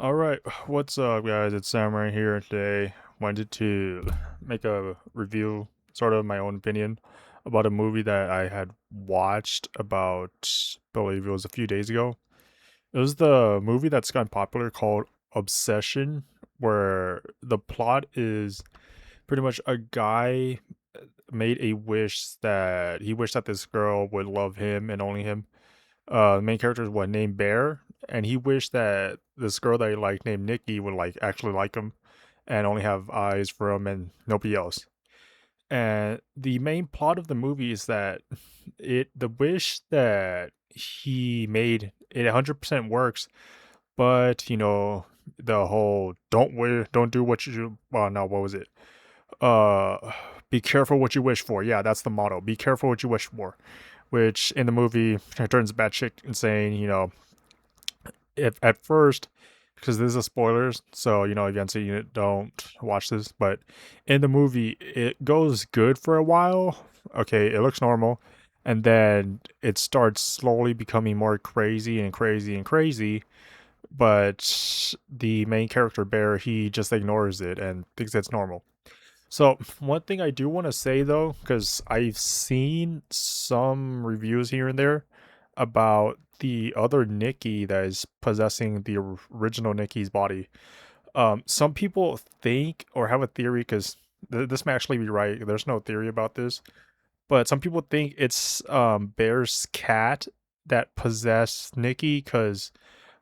All right, what's up, guys? It's Sam right here today. Wanted to make a review, sort of my own opinion, about a movie that I had watched about, I believe it was a few days ago. It was the movie that's gotten popular called Obsession, where the plot is pretty much a guy made a wish that he wished that this girl would love him and only him. The main character is what named Bear, and he wished that this girl that he liked named Nikki would like actually like him, and only have eyes for him and nobody else. And the main plot of the movie is that the wish that he made, it 100% works, but the whole don't do what you well no what was it uh be careful what you wish for. Yeah, that's the motto, be careful what you wish for, which in the movie it turns batshit insane. If at first, because this is spoilers, so if you haven't seen it, don't watch this. But in the movie, it goes good for a while. Okay, it looks normal, and then it starts slowly becoming more crazy and crazy and crazy. But the main character Bear, he just ignores it and thinks it's normal. So one thing I do want to say though, because I've seen some reviews here and there about the other Nikki that is possessing the original Nikki's body. Some people think or have a theory, because this may actually be right. There's no theory about this, but some people think it's Bear's cat that possessed Nikki, because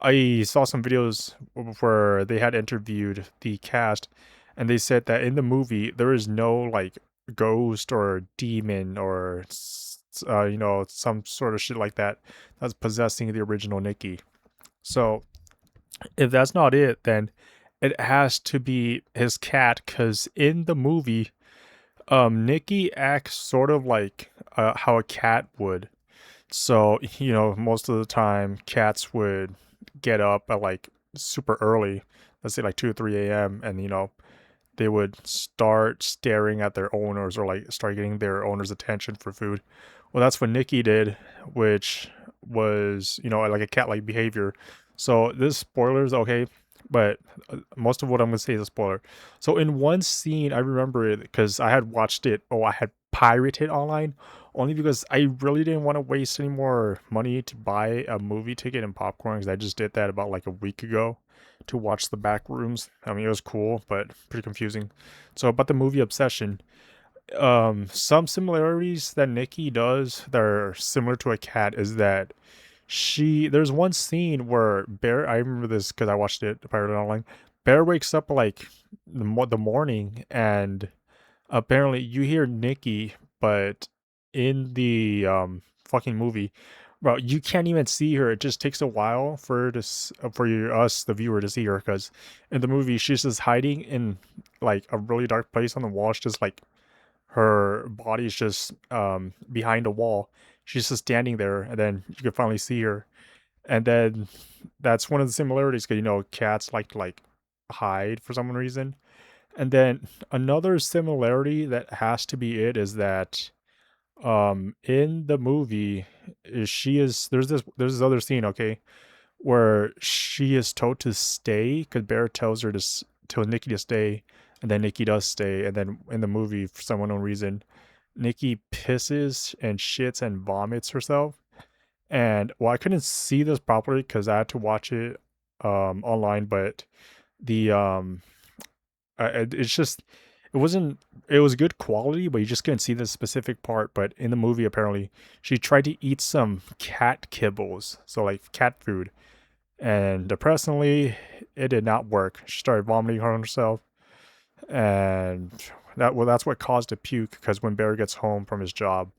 I saw some videos where they had interviewed the cast, and they said that in the movie there is no like ghost or demon or some sort of shit like that that's possessing the original Nikki. So if that's not it, then it has to be his cat, because in the movie, Nikki acts sort of like how a cat would. So, most of the time cats would get up at like super early, let's say like 2 or 3 a.m., and they would start staring at their owners, or like start getting their owner's attention for food. Well, that's what Nikki did, which was, like a cat like behavior. So, this spoilers, okay, but most of what I'm going to say is a spoiler. So, in one scene, I remember it because I had watched it, I had pirated online, only because I really didn't want to waste any more money to buy a movie ticket and popcorn, because I just did that about like a week ago to watch the back rooms. I mean, it was cool, but pretty confusing. So about the movie Obsession, some similarities that Nikki does that are similar to a cat is that there's one scene where Bear, I remember this because I watched it pirated online. Bear wakes up like the morning, and apparently you hear Nikki, but in the fucking movie, bro, you can't even see her. It just takes a while for her to for us the viewer to see her, because in the movie she's just hiding in like a really dark place on the wall. It's just like her body's just behind a wall. She's just standing there, and then you can finally see her. And then that's one of the similarities, because cats like to like hide for some reason. And then another similarity that has to be it is that in the movie she is there's this other scene, okay, where she is told to stay, because Bear tells her tell Nikki to stay, and then Nikki does stay. And then in the movie, for some unknown reason, Nikki pisses and shits and vomits herself. And well, I couldn't see this properly because I had to watch it online, but the it's just it wasn't it was good quality, but you just couldn't see this specific part. But in the movie, apparently she tried to eat some cat kibbles, so like cat food, and depressingly it did not work. She started vomiting on herself, and that's what caused a puke, because when Barry gets home from his job,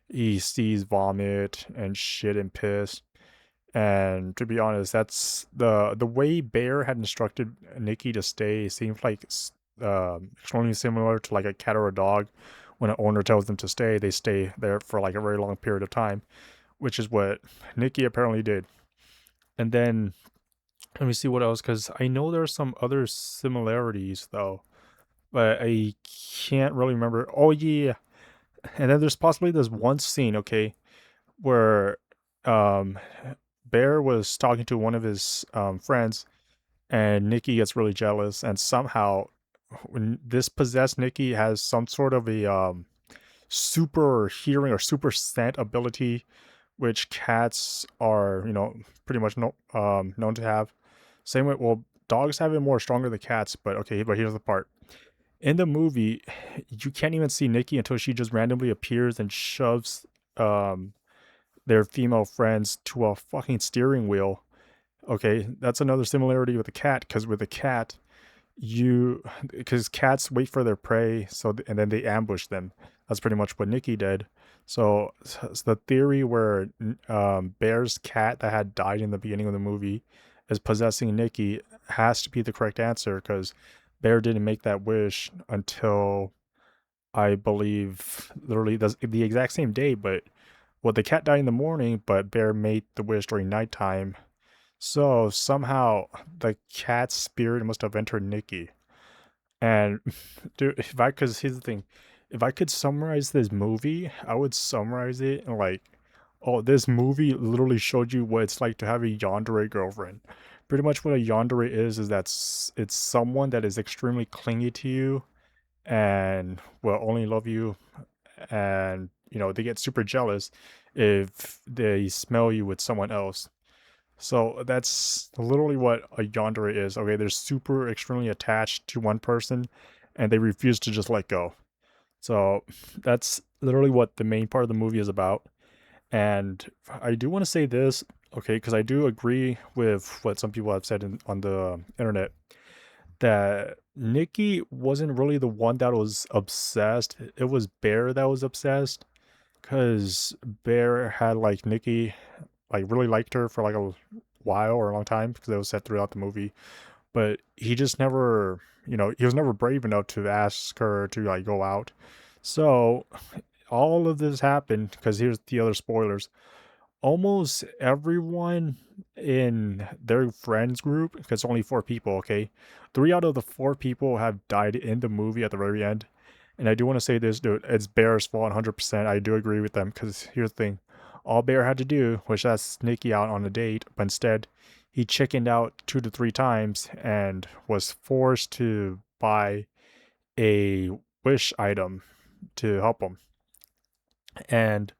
he sees vomit and shit and piss. And to be honest, that's the way Bear had instructed Nikki to stay seems like extremely similar to like a cat or a dog. When an owner tells them to stay, they stay there for like a very long period of time, which is what Nikki apparently did. And then let me see what else, because I know there are some other similarities though, but I can't really remember. Oh yeah, and then there's possibly this one scene, okay, where um Bear was talking to one of his friends, and Nikki gets really jealous, and somehow when this possessed Nikki has some sort of a super hearing or super scent ability, which cats are, pretty much known to have. Same way, well, dogs have it more stronger than cats, but okay, but here's the part. In the movie, you can't even see Nikki until she just randomly appears and shoves um their female friends to a fucking steering wheel. Okay, that's another similarity with the cat, because with the cat, because cats wait for their prey, and then they ambush them. That's pretty much what Nikki did. So, the theory where Bear's cat that had died in the beginning of the movie is possessing Nikki has to be the correct answer, because Bear didn't make that wish until, I believe, literally the exact same day. But well, the cat died in the morning, but Bear made the wish during nighttime. So somehow the cat's spirit must have entered Nikki. And dude, because here's the thing, if I could summarize this movie, I would summarize it in like, oh, this movie literally showed you what it's like to have a yandere girlfriend. Pretty much what a yandere is that it's someone that is extremely clingy to you and will only love you, and they get super jealous if they smell you with someone else. So that's literally what a yandere is. Okay, they're super extremely attached to one person and they refuse to just let go. So that's literally what the main part of the movie is about. And I do want to say this, okay, because I do agree with what some people have said on the internet, that Nikki wasn't really the one that was obsessed. It was Bear that was obsessed, because Bear had like Nikki, like really liked her for like a while or a long time, because it was said throughout the movie. But he just never, he was never brave enough to ask her to like go out. So all of this happened because here's the other spoilers. Almost everyone in their friends group, because only four people, okay, three out of the four people have died in the movie at the very end. And I do want to say this, dude, it's Bear's fault 100%. I do agree with them, because here's the thing. All Bear had to do was ask Nikki out on a date, but instead he chickened out 2 to 3 times and was forced to buy a wish item to help him. And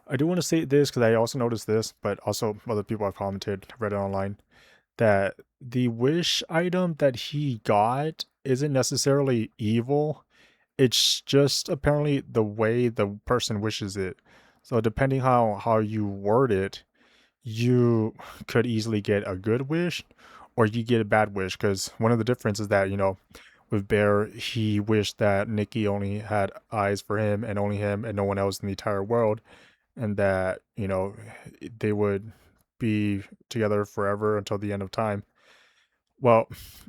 I do want to say this because I also noticed this, but also other people have commented, read it online, that the wish item that he got isn't necessarily evil. It's just apparently the way the person wishes it. So depending how you word it, you could easily get a good wish or you get a bad wish. Because one of the differences is that, with Bear, he wished that Nikki only had eyes for him and only him and no one else in the entire world, and that, they would be together forever until the end of time. Well,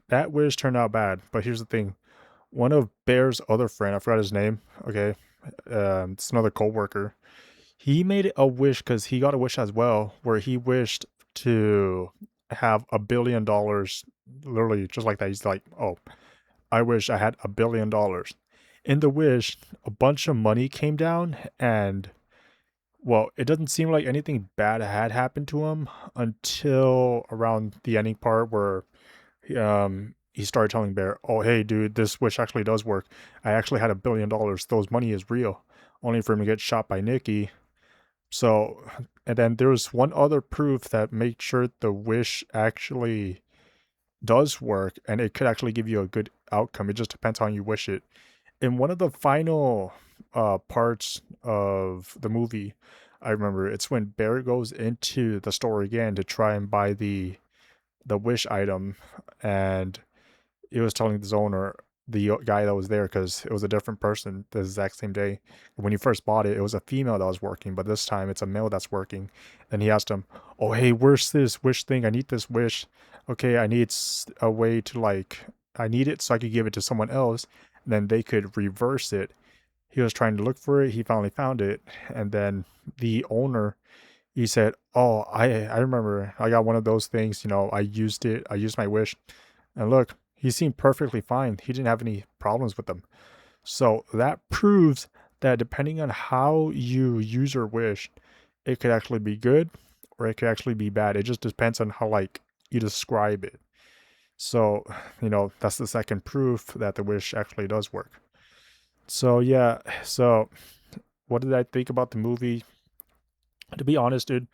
that wish turned out bad, but here's the thing. One of Bear's other friend, I forgot his name, okay, it's another co-worker, he made a wish, because he got a wish as well, where he wished to have $1 billion, literally just like that. He's like, oh, I wish I had $1 billion. In the wish, a bunch of money came down, and well, it doesn't seem like anything bad had happened to him until around the ending part where he started telling Bear, "Oh, hey, dude, this wish actually does work. I actually had $1 billion. Those money is real." Only for him to get shot by Nikki. So, and then there's one other proof that makes sure the wish actually does work, and it could actually give you a good outcome. It just depends on how you wish it. In one of the final parts of the movie, I remember it's when Barry goes into the store again to try and buy the wish item, and he was telling his owner, the guy that was there, because it was a different person the exact same day. When you first bought it, it was a female that was working, but this time it's a male that's working. And he asked him, "Oh, hey, where's this wish thing? I need this wish. Okay, I need a way to like, I need it so I could give it to someone else, and then they could reverse it." He was trying to look for it. He finally found it, and then the owner, he said, "Oh, I remember. I got one of those things. I used it. I used my wish, and look, he seemed perfectly fine. He didn't have any problems with them." So that proves that depending on how you use your wish, it could actually be good or it could actually be bad. It just depends on how like you describe it. So, that's the second proof that the wish actually does work. So, yeah, so what did I think about the movie? To be honest, dude,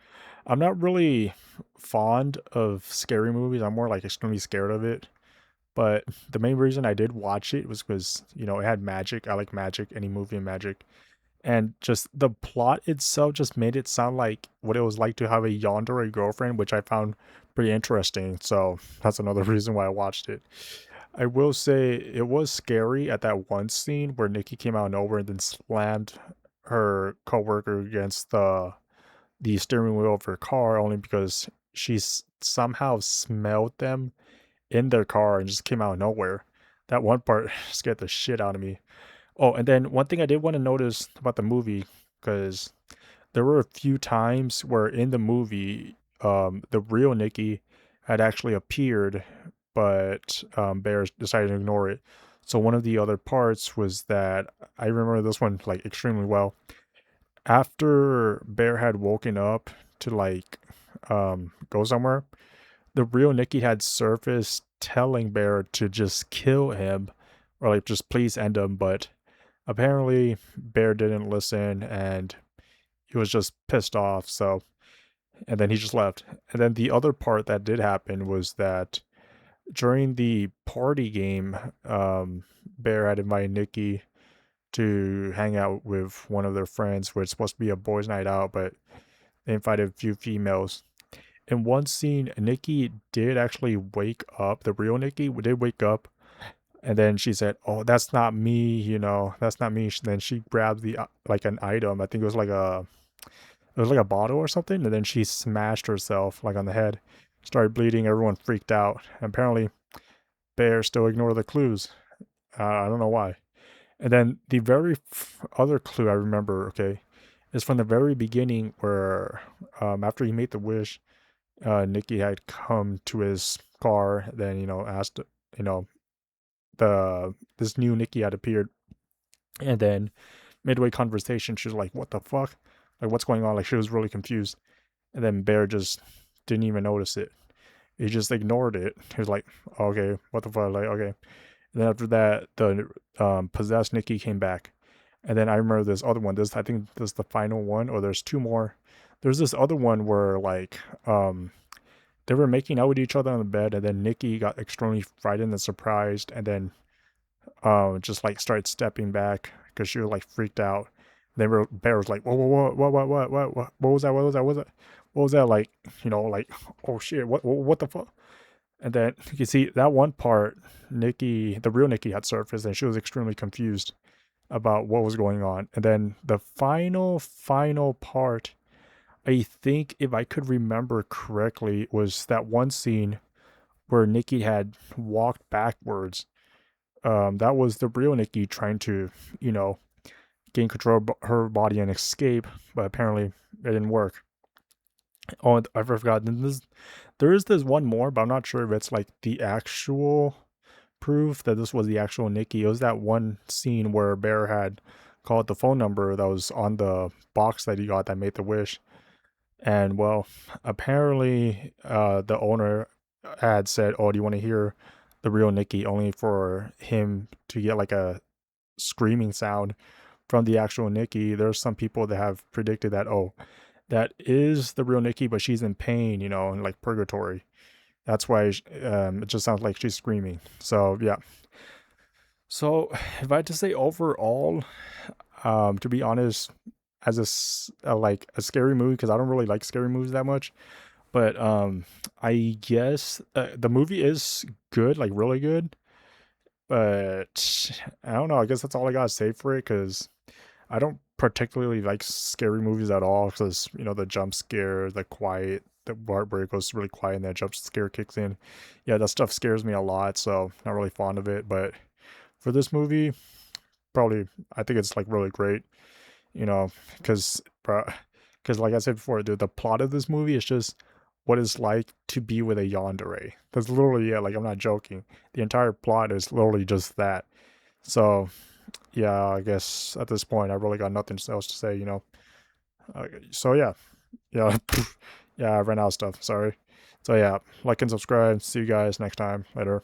I'm not really fond of scary movies. I'm more like extremely scared of it. But the main reason I did watch it was because, it had magic. I like magic, any movie and magic. And just the plot itself just made it sound like what it was like to have a yandere girlfriend, which I found pretty interesting. So that's another reason why I watched it. I will say it was scary at that one scene where Nikki came out of nowhere and then slammed her coworker against the steering wheel of her car only because somehow smelled them in their car and just came out of nowhere. That one part scared the shit out of me. Oh, and then one thing I did want to notice about the movie, because there were a few times where in the movie, the real Nikki had actually appeared, but Bear decided to ignore it. So one of the other parts was that I remember this one like extremely well. After Bear had woken up to like go somewhere, the real Nikki had surfaced telling Bear to just kill him or like just please end him, but apparently Bear didn't listen and he was just pissed off, so and then he just left. And then the other part that did happen was that during the party game, Bear had invited Nikki to hang out with one of their friends, where it's supposed to be a boys' night out, but they invited a few females. In one scene, Nikki did actually wake up. The real Nikki did wake up, and then she said, "Oh, that's not me. That's not me." Then she grabbed the like an item. I think it was like a bottle or something, and then she smashed herself like on the head. Started bleeding. Everyone freaked out. And apparently, Bear still ignored the clues. I don't know why. And then the very other clue I remember, okay, is from the very beginning where after he made the wish, Nikki had come to his car, then asked, you know, this new Nikki had appeared, and then midway conversation, she was like, "What the fuck? Like, what's going on?" Like, she was really confused, and then Bear just didn't even notice it. He just ignored it. He was like, "Okay, what the fuck?" Like, okay. And then after that, the possessed Nikki came back, and then I remember this other one. I think this is the final one, or there's two more. There's this other one where like they were making out with each other on the bed, and then Nikki got extremely frightened and surprised, and then just like started stepping back because she was like freaked out. And then Bear was like, "Whoa, whoa, whoa, what was that? What was that? What was that? What was that?" Like, like, "Oh shit, what the fuck?" And then you can see that one part, Nikki, the real Nikki, had surfaced, and she was extremely confused about what was going on. And then the final part, I think, if I could remember correctly, was that one scene where Nikki had walked backwards. That was the real Nikki trying to, you know, gain control of her body and escape, but apparently it didn't work. Oh, and I forgot. There is this one more, but I'm not sure if it's like the actual proof that this was the actual Nikki. It was that one scene where Bear had called the phone number that was on the box that he got that made the wish. And well, apparently, the owner had said, "Oh, do you want to hear the real Nikki?" Only for him to get like a screaming sound from the actual Nikki. There's some people that have predicted that, oh, that is the real Nikki, but she's in pain, in like purgatory. That's why it just sounds like she's screaming. So yeah. So if I had to say overall, to be honest, as like a scary movie, because I don't really like scary movies that much, but I guess the movie is good, like really good. But I don't know. I guess that's all I gotta say for it, because I don't particularly like scary movies at all. Because the jump scare, the quiet, the part where it goes really quiet and that jump scare kicks in. Yeah, that stuff scares me a lot. So not really fond of it. But for this movie, probably I think it's like really great. Because like I said before, the plot of this movie is just what it's like to be with a yandere. That's literally it. Like, I'm not joking. The entire plot is literally just that. So yeah, I guess at this point I really got nothing else to say. So yeah, yeah, yeah. I ran out of stuff. Sorry. So yeah, like and subscribe. See you guys next time. Later.